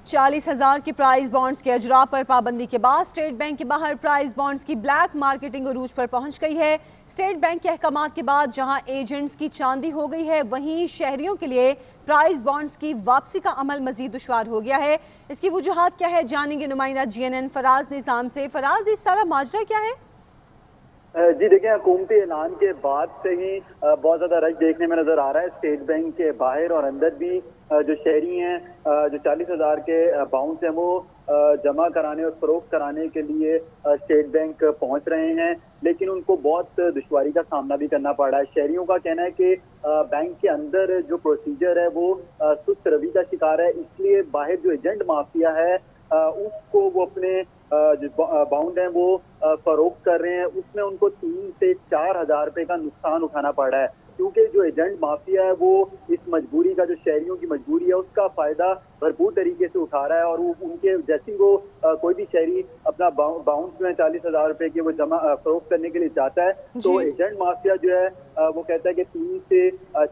40,000 के price bonds के अजरा पर पाबंदी के बाद स्टेट बैंक के बाहर प्राइस बॉन्ड्स की ब्लैक मार्केटिंग अरूज पर पहुंच गई है। स्टेट बैंक के अहकामात के बाद जहां एजेंट्स की चांदी हो गई है, वहीं शहरियों के लिए प्राइस बॉन्ड्स की वापसी का अमल मजीद दुश्वार हो गया है। इसकी वजूहात क्या है, जानेंगे नुमाइंदा GNN फराज निज़ाम से। फराज, इस सारा माजरा क्या है? जी देखिए, हुकूमती ऐलान के बाद से ही बहुत ज्यादा रश देखने में नजर आ रहा है। स्टेट बैंक के बाहर और अंदर भी जो शहरी हैं, जो 40,000 के बाउंस हैं वो जमा कराने और फरोख्त कराने के लिए स्टेट बैंक पहुंच रहे हैं, लेकिन उनको बहुत दुश्वारी का सामना भी करना पड़ रहा है। शहरियों का कहना है कि बैंक के अंदर जो प्रोसीजर है वो सुस्त रवि का शिकार है, इसलिए बाहर जो एजेंट माफिया है उसको वो अपने जो बाउंड हैं वो फरोख्त कर रहे हैं, उसमें उनको 3 से 4 हजार रुपए का नुकसान उठाना पड़ रहा है, क्योंकि जो एजेंट माफिया है वो इस मजबूरी का, जो शहरियों की मजबूरी है उसका फायदा भरपूर तरीके से उठा रहा है। और वो उनके जैसे वो कोई भी शहरी अपना बाउंस में 40,000 रुपए के वो जमा फरोख्त करने के लिए चाहता है, तो एजेंट माफिया जो है वो कहता है कि 3 से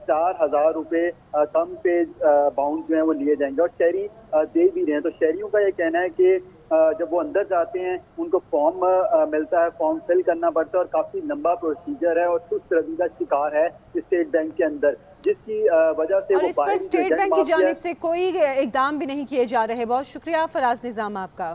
4 हजार रुपए कम पे बाउंस जो है वो लिए जाएंगे, और शहरी दे भी रहे हैं। तो शहरियों का ये कहना है कि जब वो अंदर जाते हैं उनको फॉर्म मिलता है, फॉर्म फिल करना पड़ता है और काफी लंबा प्रोसीजर है और सुस्त रवि का शिकार है स्टेट बैंक के अंदर, जिसकी वजह से और इस पर स्टेट बैंक की जानिब से कोई इकदाम भी नहीं किए जा रहे। बहुत शुक्रिया फराज निज़ाम आपका।